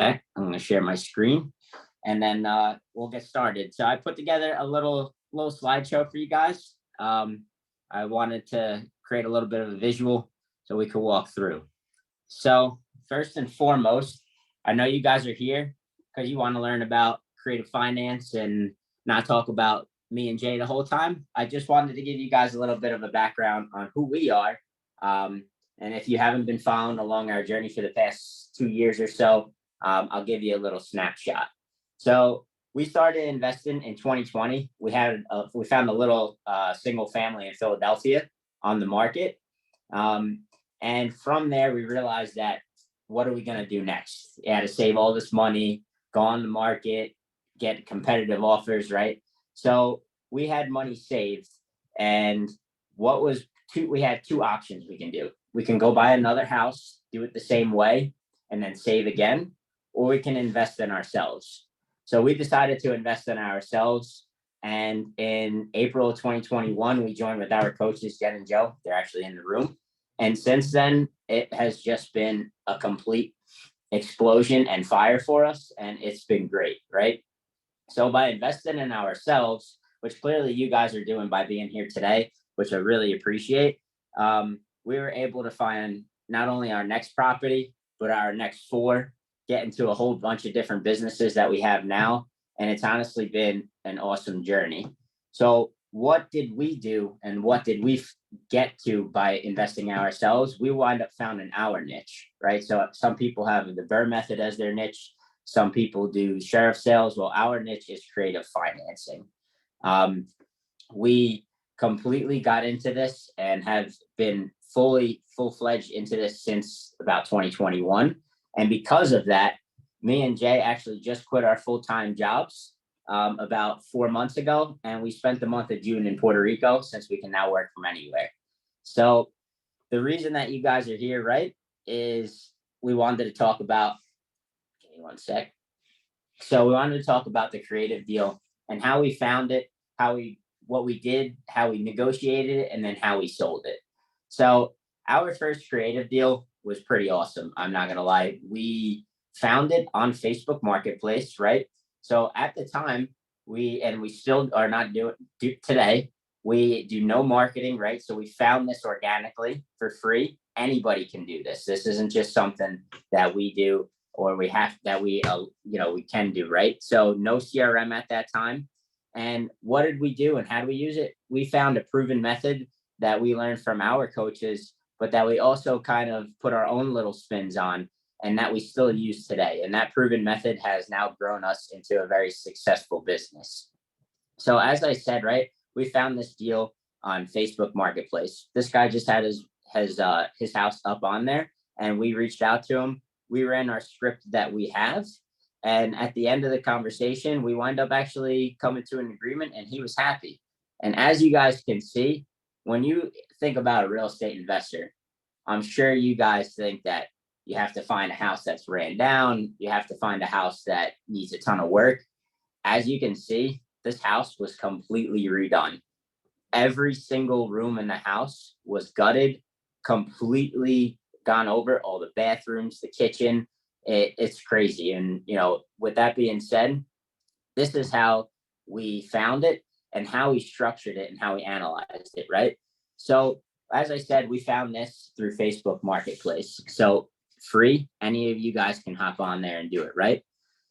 I'm going to share my screen and then we'll get started. So I put together a little slideshow for you guys. I wanted to create a little bit of a visual so we could walk through. So first and foremost, I know you guys are here because you want to learn about creative finance and not talk about me and Jay the whole time. I just wanted to give you guys a little bit of a background on who we are. And if you haven't been following along our journey for the past 2 years or so, I'll give you a little snapshot. So we started investing in 2020. We found a little single family in Philadelphia on the market. And from there, we realized that what are we going to do next? You had to save all this money, go on the market, get competitive offers, right? So we had money saved. And we had two options we can do. We can go buy another house, do it the same way, and then save again, or we can invest in ourselves. So we decided to invest in ourselves. And in April of 2021, we joined with our coaches, Jen and Joe. They're actually in the room. And since then, it has just been a complete explosion and fire for us. And it's been great, right? So by investing in ourselves, which clearly you guys are doing by being here today, which I really appreciate, we were able to find not only our next property, but our next four, get into a whole bunch of different businesses that we have now. And it's honestly been an awesome journey. So what did we do and what did we get to by investing in ourselves? We wind up finding our niche, right? So some people have the BRRRR method as their niche. Some people do sheriff sales. Well, our niche is creative financing. We completely got into this and have been full-fledged into this since about 2021. And because of that, me and Jay actually just quit our full-time jobs about 4 months ago. And we spent the month of June in Puerto Rico since we can now work from anywhere. So the reason that you guys are here, right, is we wanted to talk about, give me one sec. So we wanted to talk about the creative deal and how we found it, what we did, how we negotiated it, and then how we sold it. So our first creative deal was pretty awesome. I'm not going to lie. We found it on Facebook Marketplace, right? So at the time, we still are not doing today. We do no marketing, right? So we found this organically for free. Anybody can do this. This isn't just something that we do or we can do, right? So no CRM at that time. And what did we do and how do we use it? We found a proven method that we learned from our coaches, but that we also kind of put our own little spins on and that we still use today. And that proven method has now grown us into a very successful business. So as I said, right, we found this deal on Facebook Marketplace. This guy just had his house up on there and we reached out to him. We ran our script that we have. And at the end of the conversation, we wind up actually coming to an agreement and he was happy. And as you guys can see, when you think about a real estate investor, I'm sure you guys think that you have to find a house that's ran down. You have to find a house that needs a ton of work. As you can see, this house was completely redone. Every single room in the house was gutted, completely gone over, all the bathrooms, the kitchen. It's crazy. And, with that being said, this is how we found it and how we structured it and how we analyzed it, right? So as I said, we found this through Facebook Marketplace. So free, any of you guys can hop on there and do it, right?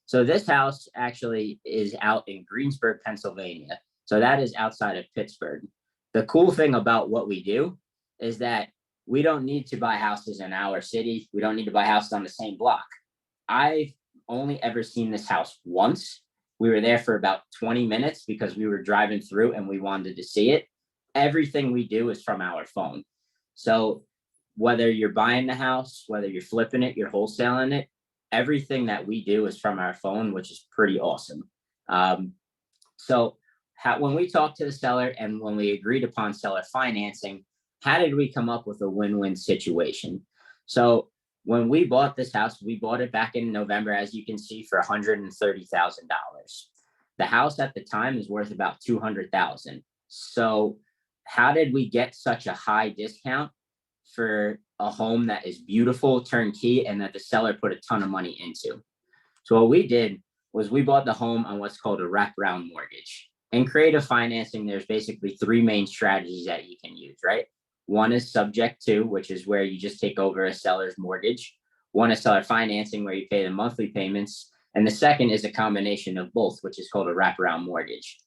So this house actually is out in Greensburg, Pennsylvania. So that is outside of Pittsburgh. The cool thing about what we do is that we don't need to buy houses in our city. We don't need to buy houses on the same block. I've only ever seen this house once. We were there for about 20 minutes because we were driving through and we wanted to see it. Everything we do is from our phone. So whether you're buying the house, whether you're flipping it, you're wholesaling it, everything that we do is from our phone, which is pretty awesome. When we talked to the seller and when we agreed upon seller financing, how did we come up with a win-win situation? So when we bought this house, we bought it back in November, as you can see, for $130,000. The house at the time is worth about $200,000. So how did we get such a high discount for a home that is beautiful, turnkey, and that the seller put a ton of money into? So what we did was we bought the home on what's called a wraparound mortgage. In creative financing, there's basically three main strategies that you can use, right? One is subject to, which is where you just take over a seller's mortgage. One is seller financing, where you pay the monthly payments. And the second is a combination of both, which is called a wraparound mortgage.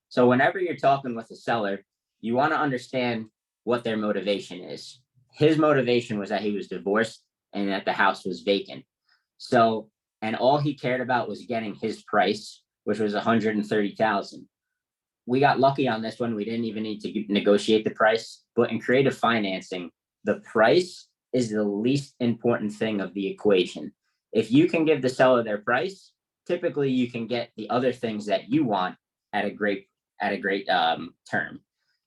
So whenever you're talking with a seller, you want to understand what their motivation is. His motivation was that he was divorced and that the house was vacant. So, and all he cared about was getting his price, which was 130,000. We got lucky on this one. We didn't even need to negotiate the price. But in creative financing, the price is the least important thing of the equation. If you can give the seller their price, typically you can get the other things that you want at a great term.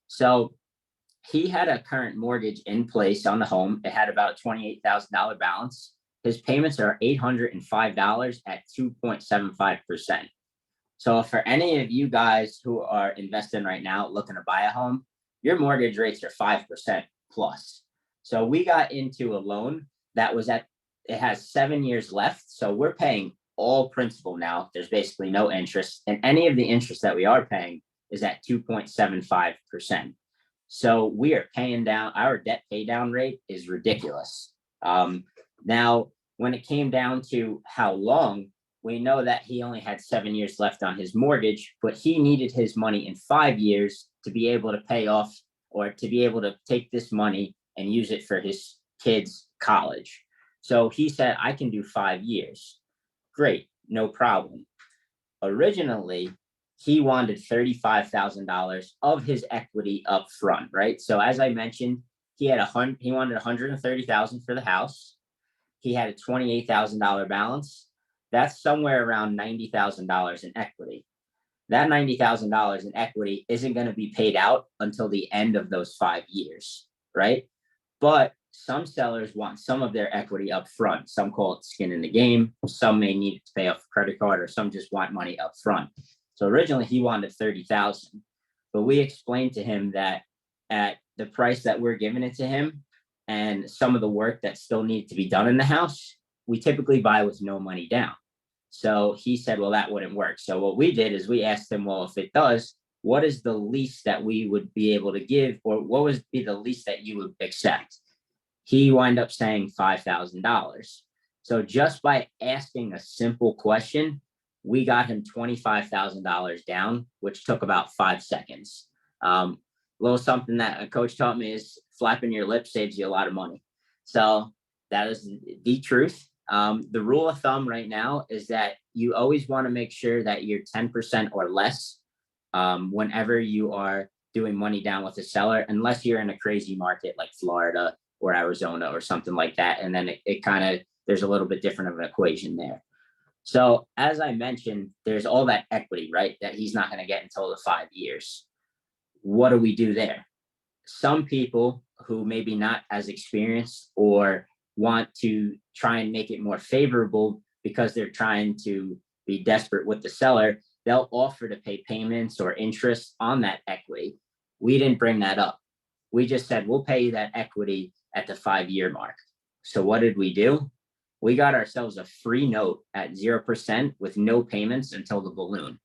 So he had a current mortgage in place on the home. It had about a $28,000 balance. His payments are $805 at 2.75%. So for any of you guys who are investing right now, looking to buy a home, your mortgage rates are 5% plus. So we got into a loan that was it has 7 years left. So we're paying all principal now. There's basically no interest. And any of the interest that we are paying is at 2.75%. So we are paying down, our debt pay down rate is ridiculous. Now, when it came down to how long, we know that he only had 7 years left on his mortgage, but he needed his money in 5 years to be able to pay off or to be able to take this money and use it for his kids' college. So he said, I can do 5 years. Great, no problem. Originally, he wanted $35,000 of his equity up front, right? So as I mentioned, he wanted $130,000 for the house. He had a $28,000 balance. That's somewhere around $90,000 in equity. That $90,000 in equity isn't going to be paid out until the end of those 5 years, right? But some sellers want some of their equity up front. Some call it skin in the game. Some may need to pay off a credit card, or some just want money up front. So originally he wanted $30,000, but we explained to him that at the price that we're giving it to him and some of the work that still needed to be done in the house, we typically buy with no money down. So he said, well, that wouldn't work. So what we did is we asked him, well, if it does, what is the least that we would be able to give, or what would be the least that you would accept? He wound up saying $5,000. So just by asking a simple question, we got him $25,000 down, which took about 5 seconds. A little something that a coach taught me is flapping your lips saves you a lot of money. So that is the truth. The rule of thumb right now is that you always want to make sure that you're 10% or less whenever you are doing money down with a seller, unless you're in a crazy market like Florida or Arizona or something like that. And then it kind of, there's a little bit different of an equation there. So as I mentioned, there's all that equity, right? That he's not going to get until the 5 years. What do we do there? Some people who maybe not as experienced or want to try and make it more favorable because they're trying to be desperate with the seller, they'll offer to pay payments or interest on that equity. We didn't bring that up. We just said, we'll pay you that equity at the 5-year mark. So what did we do? We got ourselves a free note at 0% with no payments until the balloon.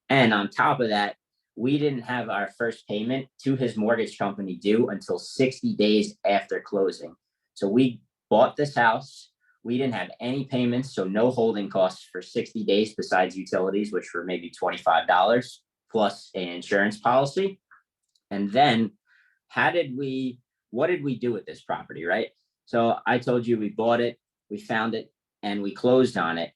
And on top of that, we didn't have our first payment to his mortgage company due until 60 days after closing. So we bought this house. We didn't have any payments, so no holding costs for 60 days besides utilities, which were maybe $25 plus an insurance policy. And then what did we do with this property, right? So I told you we bought it, we found it, and we closed on it.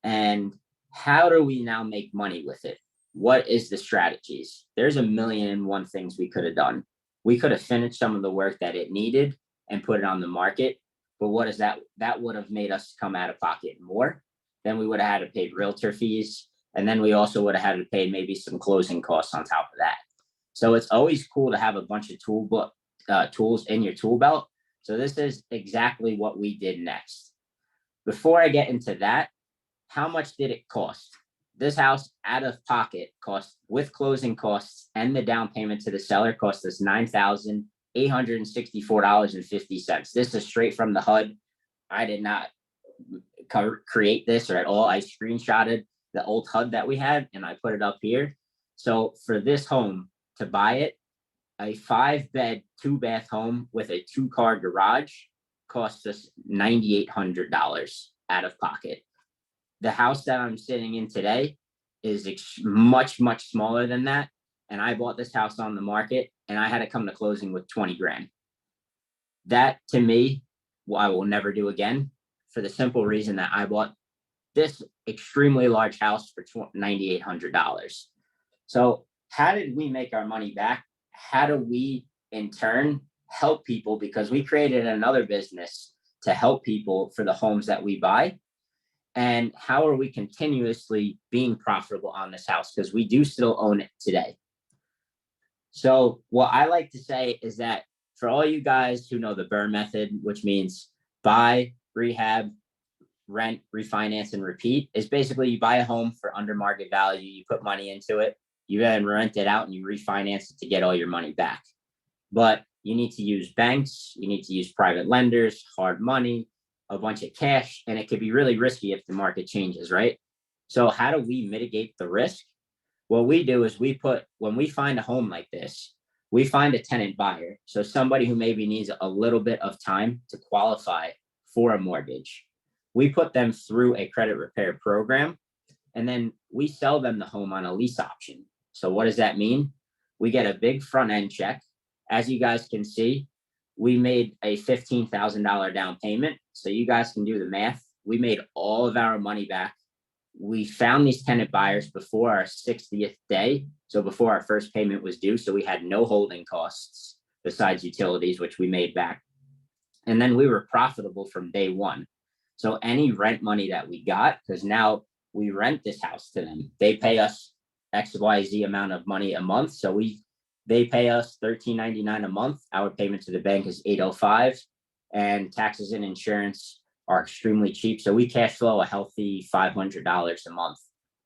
And how do we now make money with it? What is the strategies? There's a million and one things we could have done. We could have finished some of the work that it needed and put it on the market. But what is that? That would have made us come out of pocket more. Then we would have had to pay realtor fees. And then we also would have had to pay maybe some closing costs on top of that. So it's always cool to have a bunch of tools in your tool belt. So this is exactly what we did next. Before I get into that, how much did it cost? This house out of pocket cost, with closing costs and the down payment to the seller, cost us $9,864.50. This is straight from the HUD. I did not create this or at all. I screenshotted the old HUD that we had and I put it up here. So for this home, to buy it, a 5-bed, 2-bath home with a 2-car garage costs us $9,800 out of pocket. The house that I'm sitting in today is much, much smaller than that. And I bought this house on the market and I had to come to closing with 20 grand. That to me, I will never do again, for the simple reason that I bought this extremely large house for $9,800. So how did we make our money back? How do we in turn help people? Because we created another business to help people for the homes that we buy. And how are we continuously being profitable on this house? Because we do still own it today. So what I like to say is that for all you guys who know the BRRRR method, which means buy, rehab, rent, refinance, and repeat, is basically you buy a home for under market value, you put money into it, you then rent it out and you refinance it to get all your money back. But you need to use banks, you need to use private lenders, hard money, a bunch of cash, and it could be really risky if the market changes, right? So how do we mitigate the risk? What we do is when we find a home like this, we find a tenant buyer. So somebody who maybe needs a little bit of time to qualify for a mortgage. We put them through a credit repair program, and then we sell them the home on a lease option. So what does that mean? We get a big front end check. As you guys can see, we made a $15,000 down payment. So you guys can do the math. We made all of our money back. We found these tenant buyers before our 60th day. So before our first payment was due. So we had no holding costs besides utilities, which we made back. And then we were profitable from day one. So any rent money that we got, because now we rent this house to them, they pay us XYZ amount of money a month. So they pay us $13.99 a month. Our payment to the bank is $805, and taxes and insurance are extremely cheap. So we cash flow a healthy $500 a month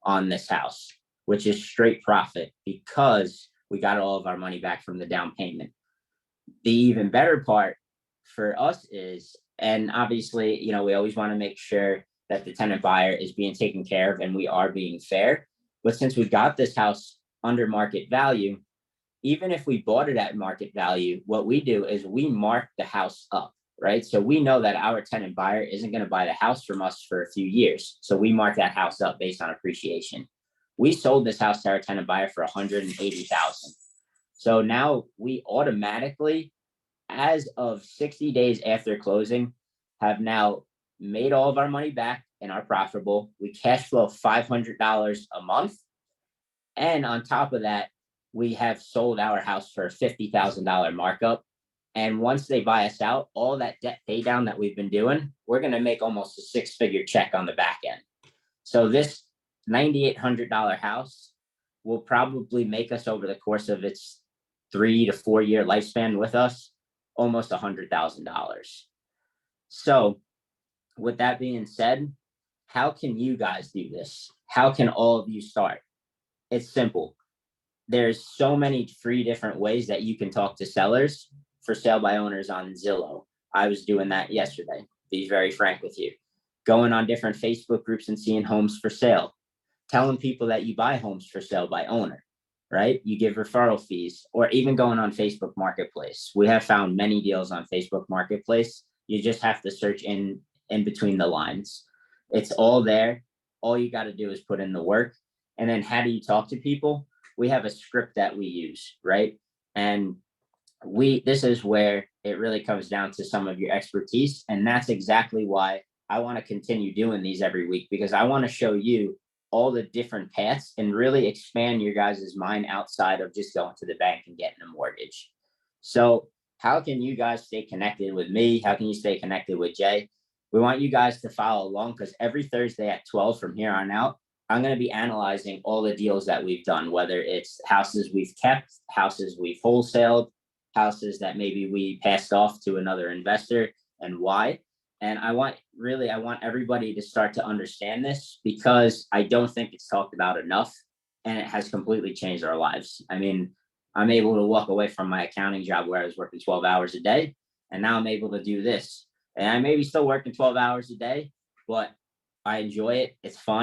on this house, which is straight profit because we got all of our money back from the down payment. The even better part for us is, and obviously, we always want to make sure that the tenant buyer is being taken care of and we are being fair. But since we got this house under market value, even if we bought it at market value, what we do is we mark the house up, right? So we know that our tenant buyer isn't going to buy the house from us for a few years. So we mark that house up based on appreciation. We sold this house to our tenant buyer for $180,000. So now we automatically, as of 60 days after closing, have now made all of our money back and are profitable. We cash flow $500 a month. And on top of that, we have sold our house for a $50,000 markup. And once they buy us out, all that debt pay down that we've been doing, we're going to make almost a 6-figure check on the back end. So this $9,800 house will probably make us, over the course of its 3 to 4 year lifespan with us, almost $100,000. So with that being said, how can you guys do this? How can all of you start? It's simple. There's so many free different ways that you can talk to sellers for sale by owners on Zillow. I was doing that yesterday, to be very frank with you. Going on different Facebook groups and seeing homes for sale. Telling people that you buy homes for sale by owner, right? You give referral fees, or even going on Facebook Marketplace. We have found many deals on Facebook Marketplace. You just have to search in between the lines. It's all there. All you got to do is put in the work. And then how do you talk to people? We have a script that we use, right? And this is where it really comes down to some of your expertise. And that's exactly why I want to continue doing these every week, because I want to show you all the different paths and really expand your guys' mind outside of just going to the bank and getting a mortgage. So how can you guys stay connected with me? How can you stay connected with Jay? We want you guys to follow along, because every Thursday at 12 from here on out, I'm going to be analyzing all the deals that we've done, whether it's houses we've kept, houses we've wholesaled, houses that maybe we passed off to another investor, and why. And I want everybody to start to understand this, because I don't think it's talked about enough, and it has completely changed our lives. I mean, I'm able to walk away from my accounting job where I was working 12 hours a day, and now I'm able to do this. And I may be still working 12 hours a day, but I enjoy it. It's fun.